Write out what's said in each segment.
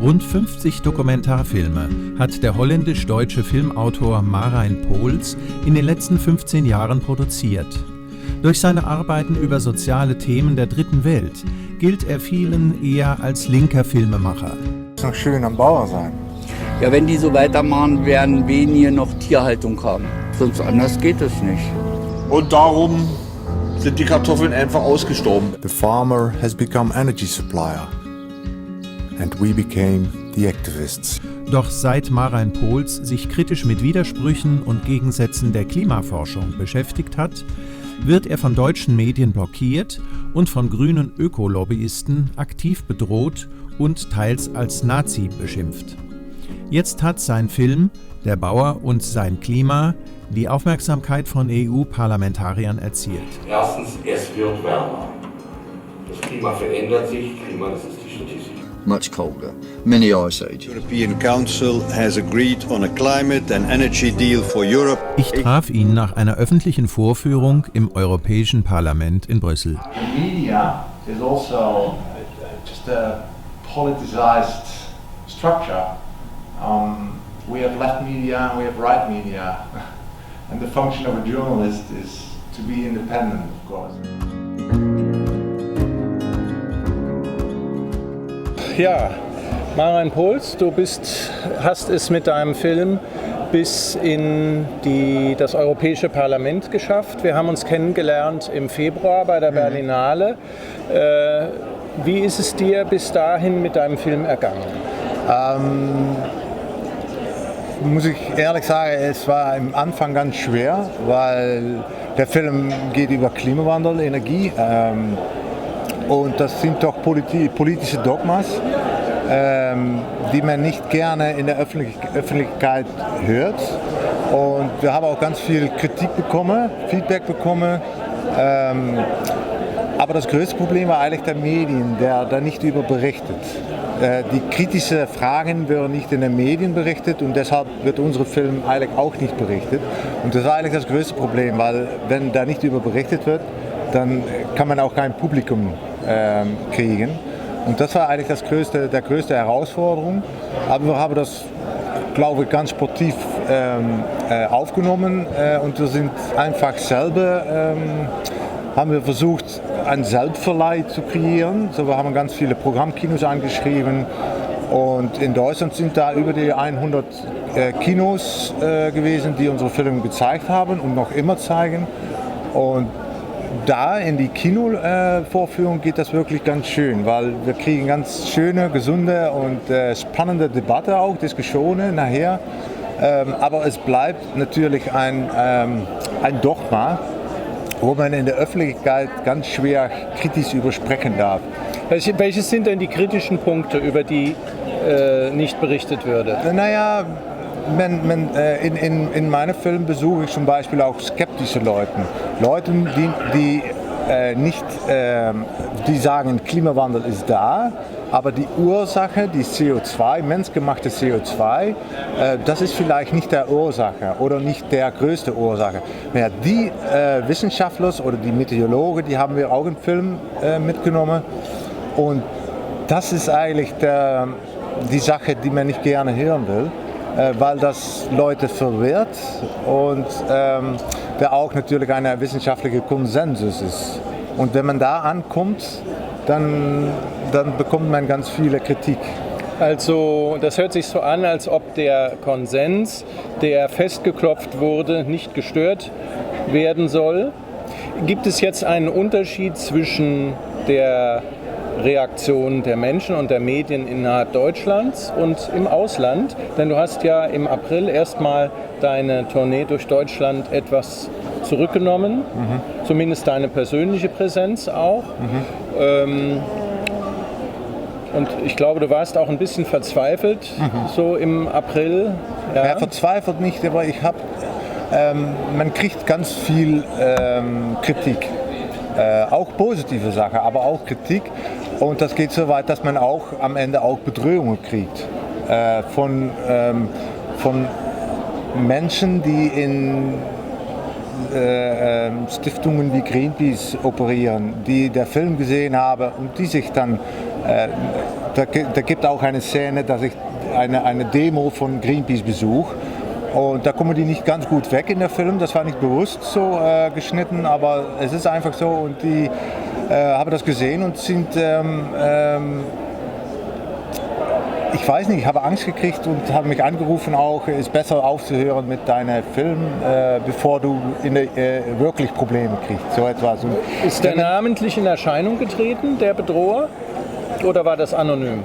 Rund 50 Dokumentarfilme hat der holländisch-deutsche Filmautor Marijn Pools in den letzten 15 Jahren produziert. Durch seine Arbeiten über soziale Themen der Dritten Welt gilt er vielen eher als linker Filmemacher. Es ist noch schön am Bauer sein. Ja, wenn die so weitermachen, werden wenige noch Tierhaltung haben. Sonst anders geht es nicht. Und darum sind die Kartoffeln einfach ausgestorben. The farmer has become energy supplier. And we became the activists. Doch seit Marijn Pools sich kritisch mit Widersprüchen und Gegensätzen der Klimaforschung beschäftigt hat, wird er von deutschen Medien blockiert und von grünen Ökolobbyisten aktiv bedroht und teils als Nazi beschimpft. Jetzt hat sein Film »Der Bauer und sein Klima« die Aufmerksamkeit von EU-Parlamentariern erzielt. Erstens, es wird wärmer. Das Klima verändert sich. Das ist die Statistik. Much colder, many ice age. The European Council has agreed on a climate and energy deal for Europe. Ich traf ihn nach einer öffentlichen Vorführung im Europäischen Parlament in Brüssel. The media is also just a politicized structure. We have left media, we have right media, and the function of a journalist is to be independent, of course. Ja, Marijn Pools, du hast es mit deinem Film bis in das Europäische Parlament geschafft. Wir haben uns kennengelernt im Februar bei der Berlinale. Wie ist es dir bis dahin mit deinem Film ergangen? Muss ich ehrlich sagen, es war am Anfang ganz schwer, weil der Film geht über Klimawandel, Energie. Und das sind doch politische Dogmas, die man nicht gerne in der Öffentlichkeit hört. Und wir haben auch ganz viel Kritik bekommen, Feedback bekommen. Aber das größte Problem war eigentlich der Medien, der da nicht über berichtet. Die kritischen Fragen werden nicht in den Medien berichtet und deshalb wird unser Film eigentlich auch nicht berichtet. Und das war eigentlich das größte Problem, weil wenn da nicht über berichtet wird, dann kann man auch kein Publikum kriegen. Und das war eigentlich der größte Herausforderung. Aber wir haben das, glaube ich, ganz sportiv aufgenommen und wir sind einfach selber, haben wir versucht, einen Selbstverleih zu kreieren. So, wir haben ganz viele Programmkinos angeschrieben und in Deutschland sind da über die 100 Kinos gewesen, die unsere Filme gezeigt haben und noch immer zeigen. Und da in die Kinovorführung geht das wirklich ganz schön, weil wir kriegen ganz schöne, gesunde und spannende Debatte auch, Diskussionen nachher. Aber es bleibt natürlich ein Dogma, wo man in der Öffentlichkeit ganz schwer kritisch übersprechen darf. Welches sind denn die kritischen Punkte, über die nicht berichtet würde? Naja, in meinen Filmen besuche ich zum Beispiel auch skeptische Leute, die sagen, Klimawandel ist da, aber die Ursache, die CO2, menschgemachte CO2, das ist vielleicht nicht der Ursache oder nicht der größte Ursache. Ja, die Wissenschaftler oder die Meteorologen, die haben wir auch im Film mitgenommen und das ist eigentlich die Sache, die man nicht gerne hören will. Weil das Leute verwirrt und der auch natürlich ein wissenschaftlicher Konsensus ist. Und wenn man da ankommt, dann bekommt man ganz viele Kritik. Also das hört sich so an, als ob der Konsens, der festgeklopft wurde, nicht gestört werden soll. Gibt es jetzt einen Unterschied zwischen der Reaktion der Menschen und der Medien innerhalb Deutschlands und im Ausland? Denn du hast ja im April erstmal deine Tournee durch Deutschland etwas zurückgenommen, zumindest deine persönliche Präsenz auch. Und ich glaube, du warst auch ein bisschen verzweifelt, so im April. Ja, verzweifelt nicht, aber man kriegt ganz viel Kritik. Auch positive Sachen, aber auch Kritik. Und das geht so weit, dass man auch am Ende auch Bedrohungen kriegt von Menschen, die in Stiftungen wie Greenpeace operieren, die der Film gesehen haben und die sich dann Da gibt auch eine Szene, dass ich eine Demo von Greenpeace besuche. Und da kommen die nicht ganz gut weg in der Film. Das war nicht bewusst so geschnitten, aber es ist einfach so. Und die haben das gesehen und sind, ich weiß nicht, ich habe Angst gekriegt und habe mich angerufen auch, es ist besser aufzuhören mit deinem Film, bevor du wirklich Probleme kriegst. So etwas. Und ist der namentlich in Erscheinung getreten, der Bedroher? Oder war das anonym?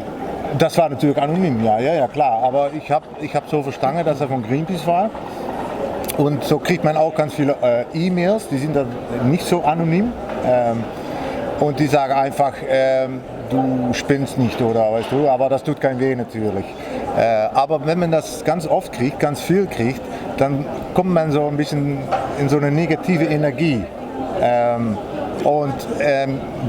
Das war natürlich anonym, ja, klar. Aber ich hab so verstanden, dass er von Greenpeace war. Und so kriegt man auch ganz viele E-Mails, die sind dann nicht so anonym. Und die sagen einfach, du spinnst nicht oder weißt du, aber das tut kein weh natürlich. Aber wenn man das ganz oft kriegt, ganz viel kriegt, dann kommt man so ein bisschen in so eine negative Energie.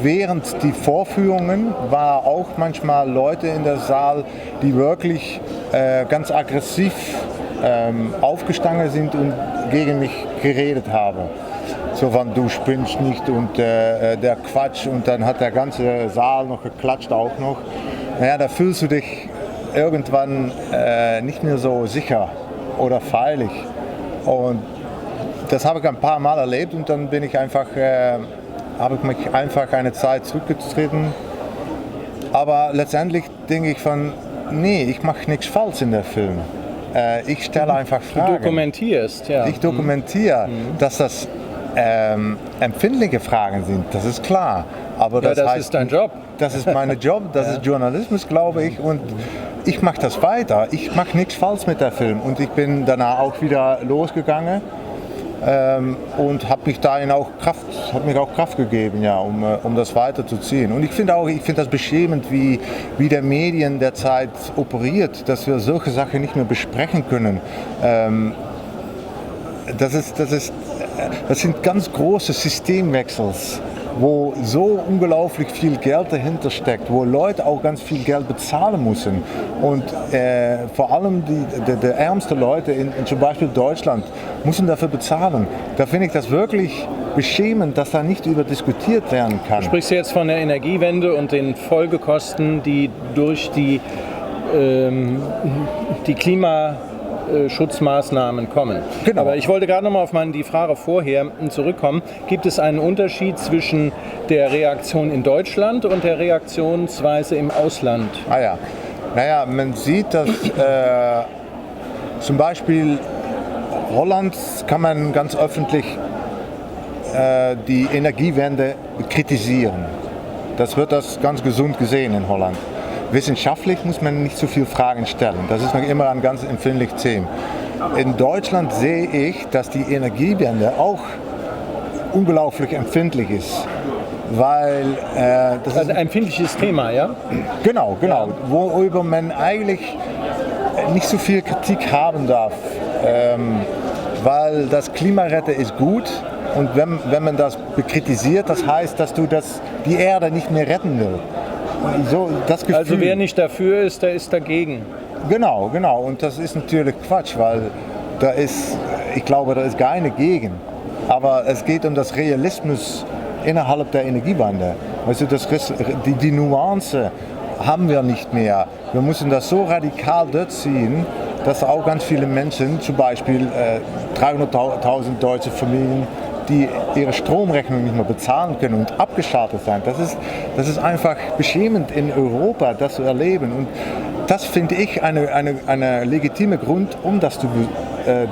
Während die Vorführungen war auch manchmal Leute in der Saal, die wirklich ganz aggressiv aufgestanden sind und gegen mich geredet haben. So von du spinnst nicht und der Quatsch und dann hat der ganze Saal noch geklatscht auch noch. Naja, da fühlst du dich irgendwann nicht mehr so sicher oder freilich. Und das habe ich ein paar Mal erlebt und dann bin ich habe ich mich einfach eine Zeit zurückgetreten. Aber letztendlich denke ich nee, ich mache nichts falsch in der Film. Ich stelle einfach Fragen. Du dokumentierst, ja. Ich dokumentiere, dass das empfindliche Fragen sind, das ist klar. Aber das heißt, ist dein Job. Das ist mein Job, das ist Journalismus, glaube ich. Und ich mache das weiter. Ich mache nichts falsch mit der Film. Und ich bin danach auch wieder losgegangen. Und habe mich dahin auch Kraft gegeben, ja, um das weiterzuziehen. Und ich finde das beschämend, wie der Medien derzeit operiert, dass wir solche Sachen nicht mehr besprechen können. Das sind ganz große Systemwechsels, wo so unglaublich viel Geld dahinter steckt, wo Leute auch ganz viel Geld bezahlen müssen. Und vor allem die ärmsten Leute in zum Beispiel Deutschland müssen dafür bezahlen. Da finde ich das wirklich beschämend, dass da nicht über diskutiert werden kann. Sprichst du jetzt von der Energiewende und den Folgekosten, die durch die Klimaschutzmaßnahmen kommen. Genau. Aber ich wollte gerade noch mal auf die Frage vorher zurückkommen. Gibt es einen Unterschied zwischen der Reaktion in Deutschland und der Reaktionsweise im Ausland? Naja, man sieht, dass zum Beispiel Holland kann man ganz öffentlich die Energiewende kritisieren. Das wird ganz gesund gesehen in Holland. Wissenschaftlich muss man nicht so viele Fragen stellen. Das ist noch immer ein ganz empfindliches Thema. In Deutschland sehe ich, dass die Energiewende auch unglaublich empfindlich ist. Weil das ist ein empfindliches Thema, ja? Genau. Ja. Worüber man eigentlich nicht so viel Kritik haben darf. Weil das Klimaretten ist gut. Und wenn man das kritisiert, das heißt, dass du die Erde nicht mehr retten willst. So, das Gefühl. Also wer nicht dafür ist, der ist dagegen. Genau. Und das ist natürlich Quatsch, weil ich glaube, da ist keine gegen. Aber es geht um das Realismus innerhalb der Energiewende. Also die Nuance haben wir nicht mehr. Wir müssen das so radikal durchziehen, dass auch ganz viele Menschen, zum Beispiel 300.000 deutsche Familien, die ihre Stromrechnung nicht mehr bezahlen können und abgeschaltet sind. Das ist einfach beschämend in Europa, das zu erleben. Und das finde ich eine legitime Grund, um das zu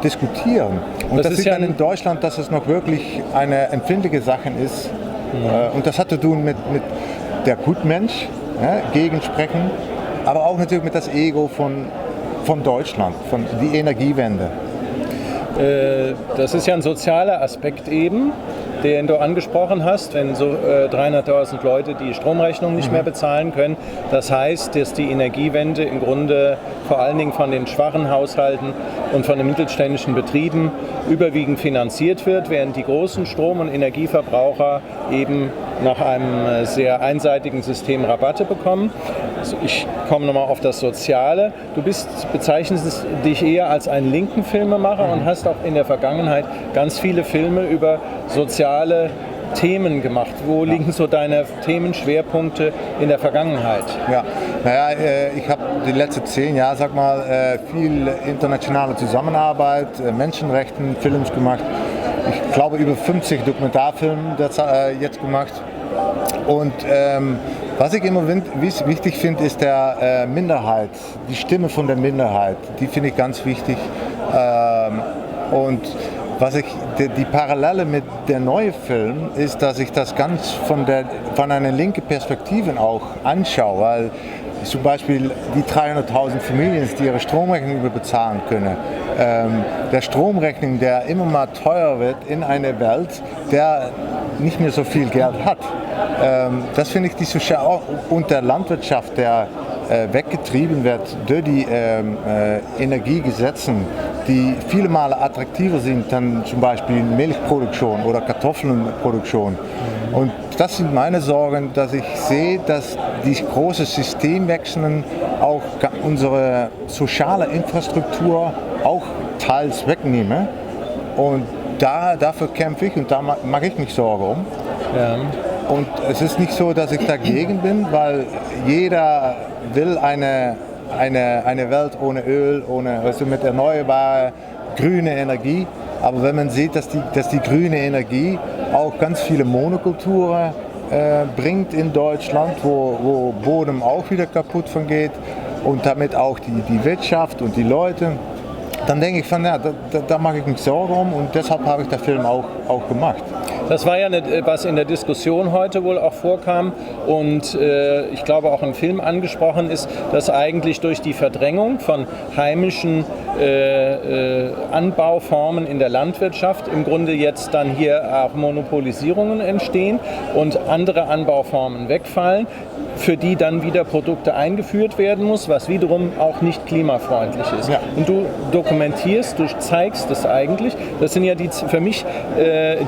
diskutieren. Und das sieht man in Deutschland, dass es noch wirklich eine empfindliche Sache ist. Und das hat zu tun mit der Gutmensch, gegensprechen, aber auch natürlich mit das Ego von Deutschland, von die Energiewende. Das ist ja ein sozialer Aspekt eben, den du angesprochen hast, wenn so 300.000 Leute die Stromrechnung nicht mehr bezahlen können. Das heißt, dass die Energiewende im Grunde vor allen Dingen von den schwachen Haushalten und von den mittelständischen Betrieben überwiegend finanziert wird, während die großen Strom- und Energieverbraucher eben nach einem sehr einseitigen System Rabatte bekommen. Also ich komme nochmal auf das Soziale. Du bezeichnest dich eher als einen linken Filmemacher und hast auch in der Vergangenheit ganz viele Filme über soziale Themen gemacht? Wo liegen so deine Themenschwerpunkte in der Vergangenheit? Ja, naja, ich habe die letzten 10 Jahre, sag mal, viel internationale Zusammenarbeit, Menschenrechten, Films gemacht. Ich glaube, über 50 Dokumentarfilme jetzt gemacht. Und was ich immer wichtig finde, ist der Minderheit, die Stimme von der Minderheit. Die finde ich ganz wichtig. Und die Parallele mit der neuen Film ist, dass ich das ganz von einer linken Perspektive auch anschaue, weil zum Beispiel die 300.000 Familien, die ihre Stromrechnung bezahlen können. Der Stromrechnung, der immer mal teurer wird in einer Welt, der nicht mehr so viel Geld hat. Das finde ich die Sozial- und der Landwirtschaft, der weggetrieben wird durch die Energiegesetze, die viele Male attraktiver sind dann zum Beispiel Milchproduktion oder Kartoffelproduktion. Und das sind meine Sorgen, dass ich sehe, dass die großen Systemwechseln auch unsere soziale Infrastruktur auch teils wegnehmen. Und dafür kämpfe ich und da mache ich mich Sorgen um. Ja. Und es ist nicht so, dass ich dagegen bin, weil jeder will eine Welt ohne Öl, mit erneuerbarer grüner Energie. Aber wenn man sieht, dass die grüne Energie auch ganz viele Monokulturen bringt in Deutschland, wo Boden auch wieder kaputt von geht und damit auch die Wirtschaft und die Leute, dann denke ich da mache ich mich Sorgen um und deshalb habe ich den Film auch gemacht. Das war ja was in der Diskussion heute wohl auch vorkam und ich glaube auch im Film angesprochen ist, dass eigentlich durch die Verdrängung von heimischen Anbauformen in der Landwirtschaft im Grunde jetzt dann hier auch Monopolisierungen entstehen und andere Anbauformen wegfallen, für die dann wieder Produkte eingeführt werden muss, was wiederum auch nicht klimafreundlich ist. Ja. Und du dokumentierst, du zeigst es eigentlich. Das sind ja für mich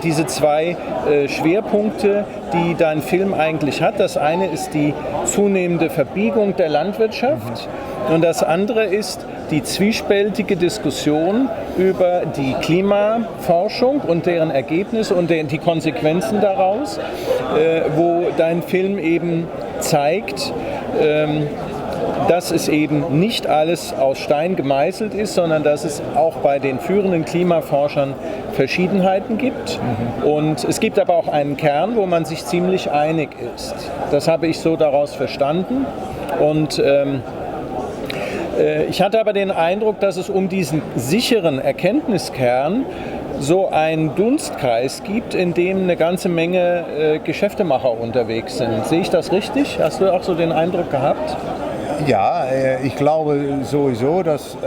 diese zwei Schwerpunkte, die dein Film eigentlich hat. Das eine ist die zunehmende Verbiegung der Landwirtschaft und das andere ist die zwiespältige Diskussion über die Klimaforschung und deren Ergebnisse und die Konsequenzen daraus, wo dein Film eben zeigt, dass es eben nicht alles aus Stein gemeißelt ist, sondern dass es auch bei den führenden Klimaforschern Verschiedenheiten gibt. Und es gibt aber auch einen Kern, wo man sich ziemlich einig ist. Das habe ich so daraus verstanden. Und ich hatte aber den Eindruck, dass es um diesen sicheren Erkenntniskern so einen Dunstkreis gibt, in dem eine ganze Menge Geschäftemacher unterwegs sind. Sehe ich das richtig? Hast du auch so den Eindruck gehabt? Ja, ich glaube sowieso, dass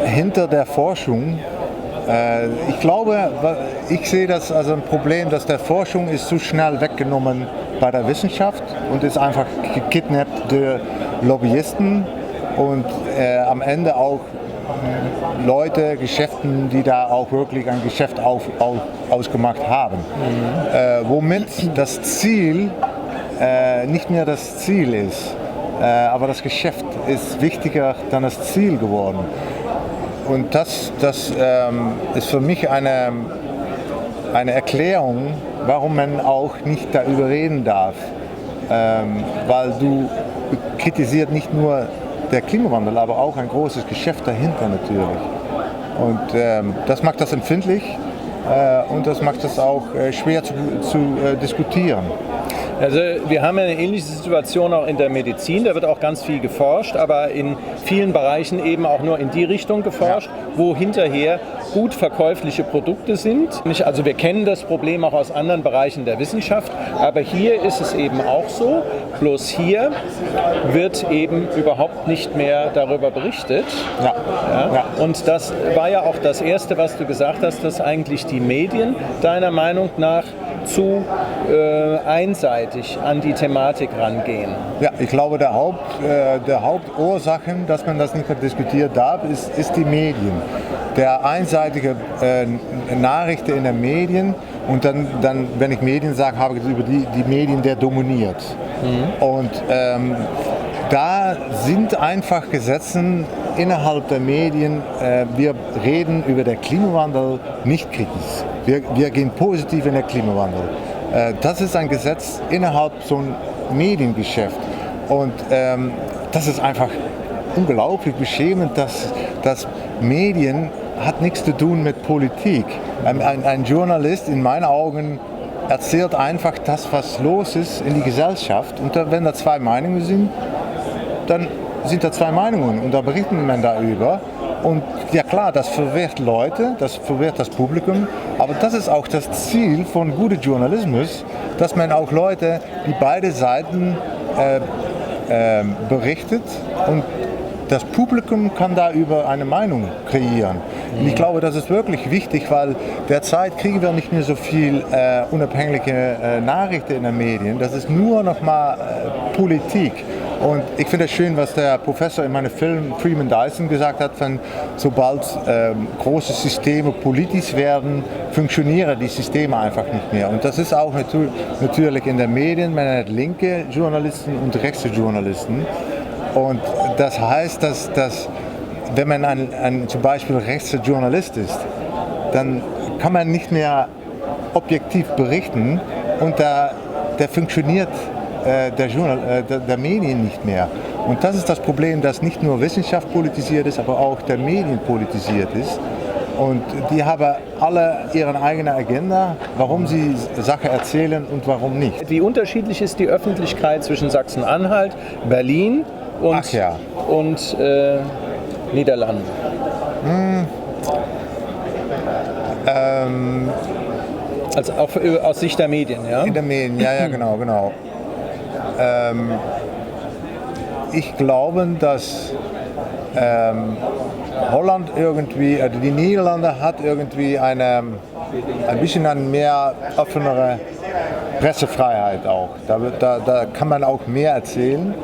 hinter der Forschung, ich sehe das als ein Problem, dass der Forschung ist zu schnell weggenommen bei der Wissenschaft und ist einfach gekidnappt durch Lobbyisten und am Ende auch Leute, Geschäften, die da auch wirklich ein Geschäft ausgemacht haben. Womit das Ziel nicht mehr das Ziel ist, aber das Geschäft ist wichtiger dann das Ziel geworden. Und das ist für mich eine Erklärung, warum man auch nicht darüber reden darf. Weil du kritisiert nicht nur der Klimawandel, aber auch ein großes Geschäft dahinter natürlich. Und das macht das empfindlich und das macht es auch schwer zu diskutieren. Also wir haben eine ähnliche Situation auch in der Medizin, da wird auch ganz viel geforscht, aber in vielen Bereichen eben auch nur in die Richtung geforscht, wo hinterher gut verkäufliche Produkte sind. Also wir kennen das Problem auch aus anderen Bereichen der Wissenschaft, aber hier ist es eben auch so, bloß hier wird eben überhaupt nicht mehr darüber berichtet. Ja. Und das war ja auch das Erste, was du gesagt hast, dass eigentlich die Medien deiner Meinung nach zu einseitig an die Thematik rangehen. Ja, ich glaube, der Hauptursachen, dass man das nicht mehr diskutieren darf, ist die Medien. Der einseitige Nachrichten in den Medien und dann, wenn ich Medien sage, habe ich über die Medien, der dominiert. Und da sind einfach Gesetze innerhalb der Medien. Wir reden über den Klimawandel nicht kritisch. Wir gehen positiv in den Klimawandel. Das ist ein Gesetz innerhalb so ein Mediengeschäft. Und das ist einfach unglaublich beschämend, dass Medien hat nichts zu tun mit Politik. Ein Journalist in meinen Augen erzählt einfach das, was los ist in die Gesellschaft. Und wenn da zwei Meinungen sind, dann sind da zwei Meinungen und da berichten man darüber. Und ja klar, das verwirrt Leute, das verwirrt das Publikum, aber das ist auch das Ziel von gutem Journalismus, dass man auch Leute, die beide Seiten berichtet und das Publikum kann darüber eine Meinung kreieren. Und ich glaube, das ist wirklich wichtig, weil derzeit kriegen wir nicht mehr so viel unabhängige Nachrichten in den Medien. Das ist nur noch mal Politik. Und ich finde es schön, was der Professor in meinem Film Freeman Dyson gesagt hat, von sobald große Systeme politisch werden, funktionieren die Systeme einfach nicht mehr. Und das ist auch natürlich in den Medien, man hat linke Journalisten und rechte Journalisten. Und das heißt, dass wenn man zum Beispiel rechter Journalist ist, dann kann man nicht mehr objektiv berichten und der funktioniert der Medien nicht mehr. Und das ist das Problem, dass nicht nur Wissenschaft politisiert ist, aber auch der Medien politisiert ist. Und die haben alle ihre eigene Agenda, warum sie Sachen erzählen und warum nicht. Wie unterschiedlich ist die Öffentlichkeit zwischen Sachsen-Anhalt, Berlin und Niederlanden? Also auch aus Sicht der Medien, ja? In der Medien, ja, genau. Ich glaube, dass Holland irgendwie, also die Niederlande hat irgendwie ein bisschen eine mehr offenere Pressefreiheit auch. Da kann man auch mehr erzählen,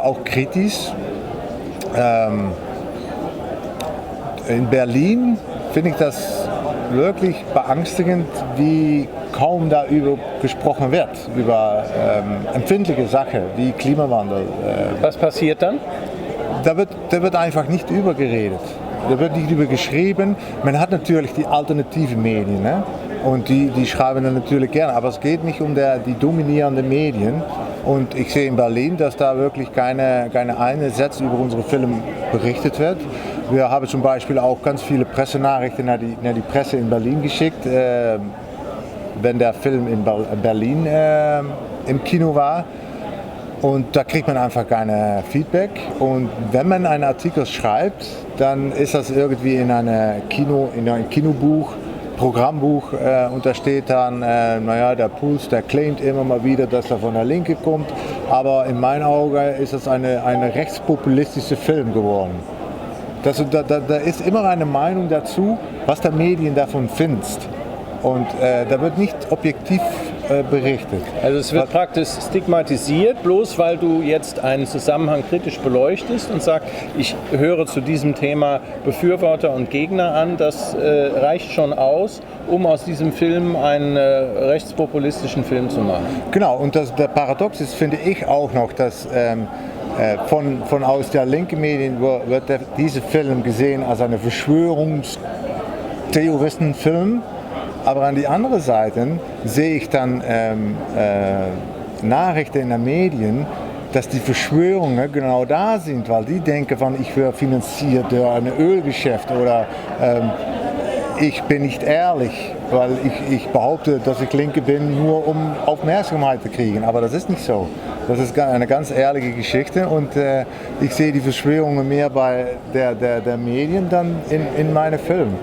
auch kritisch. In Berlin finde ich das wirklich beängstigend, wie kaum darüber gesprochen wird, über empfindliche Sachen wie Klimawandel. Was passiert dann? Da wird einfach nicht über geredet. Da wird nicht über geschrieben. Man hat natürlich die alternativen Medien, ne? Und die schreiben dann natürlich gerne, aber es geht nicht um die dominierenden Medien. Und ich sehe in Berlin, dass da wirklich keine eine Satz über unsere Filme berichtet wird. Wir haben zum Beispiel auch ganz viele Pressenachrichten nach die Presse in Berlin geschickt, wenn der Film in Berlin im Kino war. Und da kriegt man einfach keine Feedback. Und wenn man einen Artikel schreibt, dann ist das irgendwie in ein Kinobuch, Programmbuch, und da steht dann, der Puls, der claimt immer mal wieder, dass er von der Linke kommt. Aber in meinen Augen ist das eine rechtspopulistische Film geworden. Da ist immer eine Meinung dazu, was der Medien davon findet. Und da wird nicht objektiv berichtet. Also es wird praktisch stigmatisiert, bloß weil du jetzt einen Zusammenhang kritisch beleuchtest und sagst, ich höre zu diesem Thema Befürworter und Gegner an. Das reicht schon aus, um aus diesem Film einen rechtspopulistischen Film zu machen. Genau, und der Paradox ist, finde ich auch noch, dass von aus der linken Medien wird dieser Film gesehen als eine Verschwörungstheoristenfilm. Aber an die andere Seite sehe ich dann Nachrichten in den Medien, dass die Verschwörungen genau da sind, weil die denken von, ich werde finanziert durch ein Ölgeschäft oder ich bin nicht ehrlich, weil ich behaupte, dass ich Linke bin, nur um Aufmerksamkeit zu kriegen. Aber das ist nicht so. Das ist eine ganz ehrliche Geschichte und ich sehe die Verschwörungen mehr bei der Medien dann in meinen Filmen.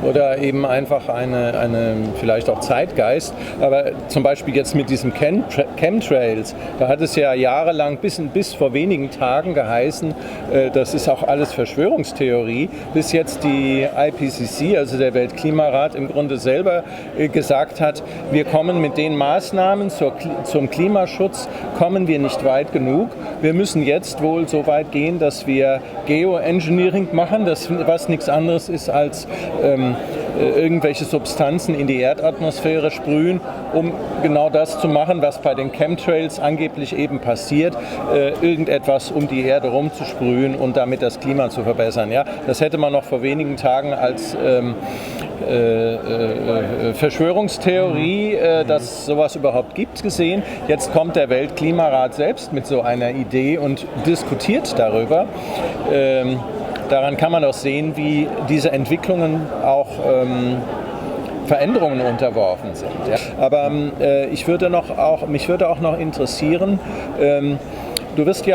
Oder eben einfach eine vielleicht auch Zeitgeist. Aber zum Beispiel jetzt mit diesen Chemtrails, da hat es ja jahrelang bis vor wenigen Tagen geheißen, das ist auch alles Verschwörungstheorie, bis jetzt die IPCC, also der Weltklimarat, im Grunde selber gesagt hat, wir kommen mit den Maßnahmen zum Klimaschutz, kommen wir nicht weit genug. Wir müssen jetzt wohl so weit gehen, dass wir Geoengineering machen, was nichts anderes ist als irgendwelche Substanzen in die Erdatmosphäre sprühen, um genau das zu machen, was bei den Chemtrails angeblich eben passiert, irgendetwas um die Erde rumzusprühen und damit das Klima zu verbessern. Ja? Das hätte man noch vor wenigen Tagen als Verschwörungstheorie, dass sowas überhaupt gibt, gesehen. Jetzt kommt der Weltklimarat selbst mit so einer Idee und diskutiert darüber. Daran kann man auch sehen, wie diese Entwicklungen auch Veränderungen unterworfen sind. Ja. Aber mich würde auch noch interessieren, du bist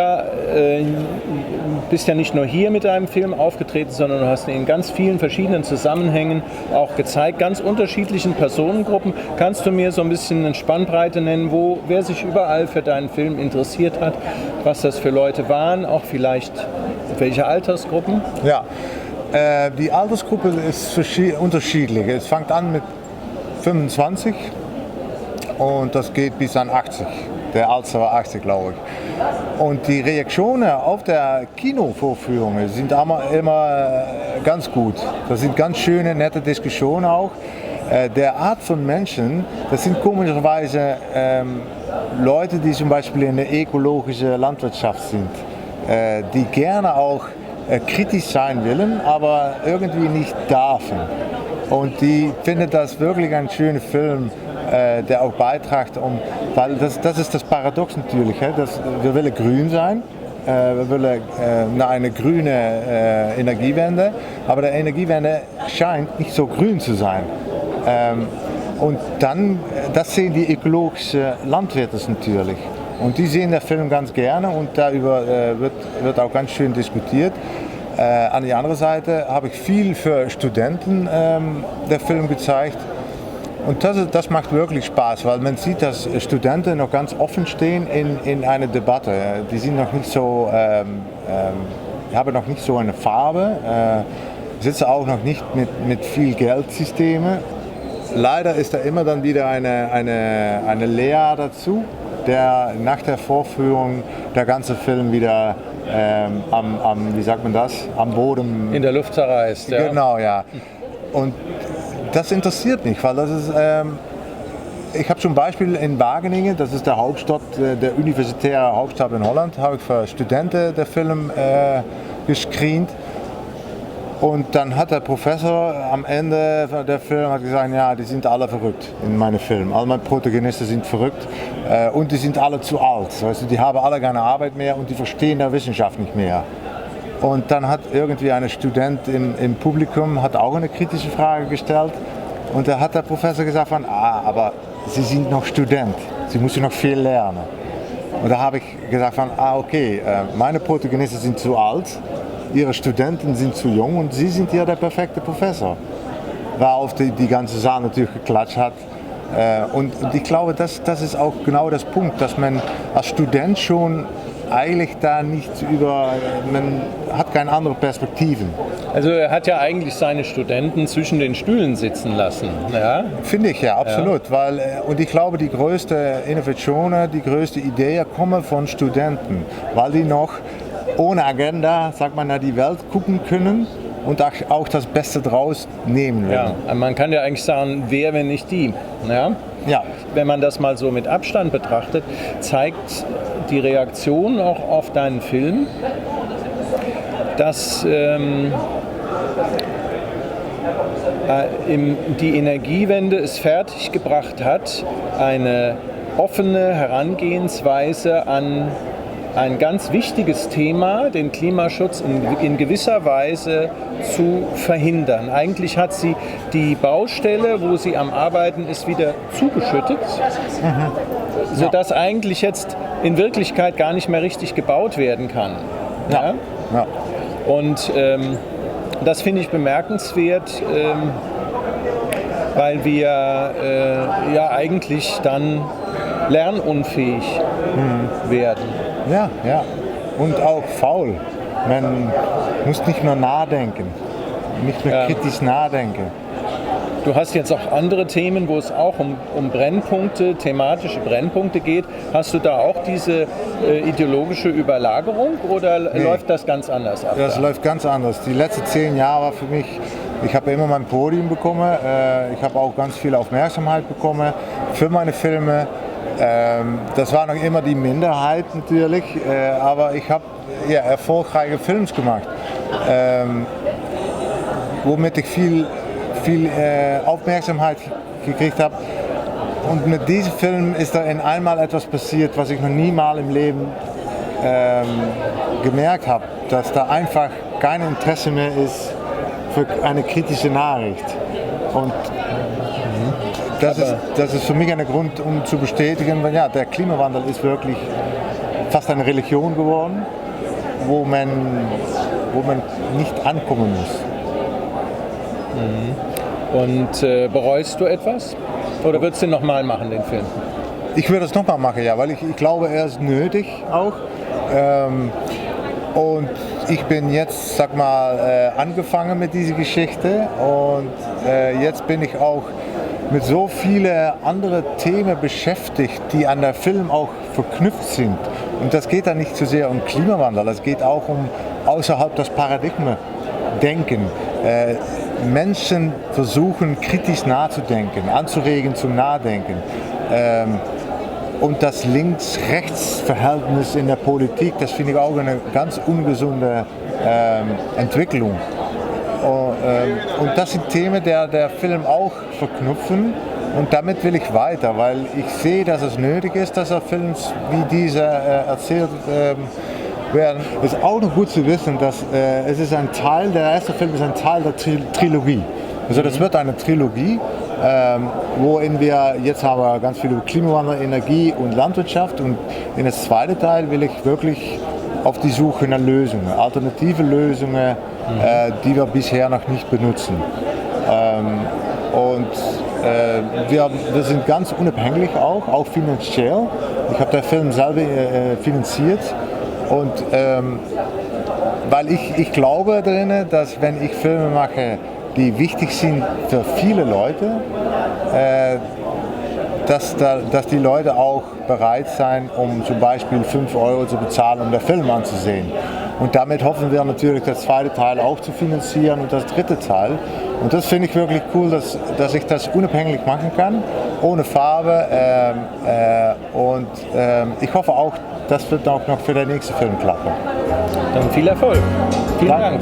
bist ja nicht nur hier mit deinem Film aufgetreten, sondern du hast ihn in ganz vielen verschiedenen Zusammenhängen auch gezeigt, ganz unterschiedlichen Personengruppen. Kannst du mir so ein bisschen eine Spannbreite nennen, wer sich überall für deinen Film interessiert hat, was das für Leute waren, auch vielleicht welche Altersgruppen? Ja, die Altersgruppe ist unterschiedlich. Es fängt an mit 25 und das geht bis an 80. Der Älteste war 80, glaube ich. Und die Reaktionen auf der Kinovorführungen sind immer ganz gut. Das sind ganz schöne, nette Diskussionen auch. Der Art von Menschen, das sind komischerweise Leute, die zum Beispiel in der ökologischen Landwirtschaft sind, die gerne auch kritisch sein wollen, aber irgendwie nicht dürfen. Und die finden das wirklich ein schöner Film, der auch beiträgt, weil das ist das Paradox natürlich, dass wir wollen grün sein, wir wollen eine grüne Energiewende, aber die Energiewende scheint nicht so grün zu sein. Und dann, das sehen die ökologischen Landwirte natürlich. Und die sehen den Film ganz gerne und darüber wird auch ganz schön diskutiert. An die andere Seite habe ich viel für Studenten der Film gezeigt. Und das macht wirklich Spaß, weil man sieht, dass Studenten noch ganz offen stehen in einer Debatte. Die sind noch nicht so, haben noch nicht so eine Farbe, sitzen auch noch nicht mit viel Geldsystemen. Leider ist da immer dann wieder eine Lehrer dazu, der nach der Vorführung der ganze Film wieder wie sagt man das, am Boden... In der Luft zerreißt, ja. Genau, ja. Und das interessiert mich, weil das ist... ich habe zum Beispiel in Wageningen, das ist der Hauptstadt, der universitäre Hauptstadt in Holland, habe ich für Studenten den Film gescreent. Und dann hat der Professor am Ende der Film gesagt, ja, die sind alle verrückt in meinem Film. Alle meine Protagonisten sind verrückt und die sind alle zu alt. Also die haben alle keine Arbeit mehr und die verstehen der Wissenschaft nicht mehr. Und dann hat irgendwie ein Student im Publikum hat auch eine kritische Frage gestellt. Und da hat der Professor gesagt, aber Sie sind noch Student, Sie müssen noch viel lernen. Und da habe ich gesagt, okay, meine Protagonisten sind zu alt. Ihre Studenten sind zu jung und Sie sind ja der perfekte Professor. Worauf die ganze Saal natürlich geklatscht hat. Und ich glaube, das ist auch genau das Punkt, dass man als Student schon eigentlich da nicht man hat keine anderen Perspektiven. Also er hat ja eigentlich seine Studenten zwischen den Stühlen sitzen lassen. Ja? Finde ich ja, absolut. Ja. Und ich glaube, die größte Innovationen, die größte Ideen kommen von Studenten, weil die noch ohne Agenda, sagt man, die Welt gucken können und auch das Beste draus nehmen werden. Ja, man kann ja eigentlich sagen, wer, wenn nicht die. Ja? Ja. Wenn man das mal so mit Abstand betrachtet, zeigt die Reaktion auch auf deinen Film, dass die Energiewende es fertiggebracht hat, eine offene Herangehensweise an ein ganz wichtiges Thema, den Klimaschutz in gewisser Weise zu verhindern. Eigentlich hat sie die Baustelle, wo sie am Arbeiten ist, wieder zugeschüttet, sodass eigentlich jetzt in Wirklichkeit gar nicht mehr richtig gebaut werden kann. Ja? Ja. Und das finde ich bemerkenswert, weil wir ja eigentlich dann lernunfähig werden. Ja, ja. Und auch faul. Man muss nicht mehr nachdenken, nicht mehr kritisch nachdenken. Du hast jetzt auch andere Themen, wo es auch um Brennpunkte, thematische Brennpunkte geht. Hast du da auch diese ideologische Überlagerung oder läuft das ganz anders ab? Das läuft ganz anders. Die letzten 10 Jahre war für mich Ich habe immer mein Podium bekommen. Ich habe auch ganz viel Aufmerksamkeit bekommen für meine Filme. Das war noch immer die Minderheit natürlich, aber ich habe erfolgreiche Filme gemacht, womit ich viel Aufmerksamkeit gekriegt habe. Und mit diesem Film ist da in einmal etwas passiert, was ich noch nie mal im Leben gemerkt habe, dass da einfach kein Interesse mehr ist für eine kritische Nachricht. Und das ist für mich ein Grund, um zu bestätigen, weil ja, der Klimawandel ist wirklich fast eine Religion geworden, wo man nicht ankommen muss. Und bereust du etwas? Oder würdest du den nochmal machen, den Film? Ich würde es nochmal machen, ja, weil ich glaube, er ist nötig auch. Und ich bin jetzt, sag mal, angefangen mit dieser Geschichte und jetzt bin ich auch mit so vielen anderen Themen beschäftigt, die an der Film auch verknüpft sind. Und das geht dann nicht so sehr um Klimawandel, es geht auch um außerhalb des Paradigmen denken. Menschen versuchen kritisch nachzudenken, anzuregen zum Nachdenken. Und das Links-Rechts-Verhältnis in der Politik, das finde ich auch eine ganz ungesunde Entwicklung. Und das sind Themen, die der Film auch verknüpfen. Und damit will ich weiter, weil ich sehe, dass es nötig ist, dass Filme wie dieser erzählt werden. Es ist auch noch gut zu wissen, dass es ist ein Teil, der erste Film ist ein Teil der Trilogie. Also das wird eine Trilogie, worin wir jetzt haben ganz viel über Klimawandel, Energie und Landwirtschaft. Und in das zweite Teil will ich wirklich auf die Suche nach Lösungen, alternative Lösungen, die wir bisher noch nicht benutzen. Wir sind ganz unabhängig auch finanziell. Ich habe den Film selber finanziert und weil ich glaube darin, dass wenn ich Filme mache, die wichtig sind für viele Leute, dass die Leute auch bereit sein, um zum Beispiel 5 € zu bezahlen, um den Film anzusehen. Und damit hoffen wir natürlich, das zweite Teil auch zu finanzieren und das dritte Teil. Und das finde ich wirklich cool, dass ich das unabhängig machen kann, ohne Farbe. Ich hoffe auch, das wird auch noch für den nächsten Film klappen. Dann viel Erfolg. Vielen Dank.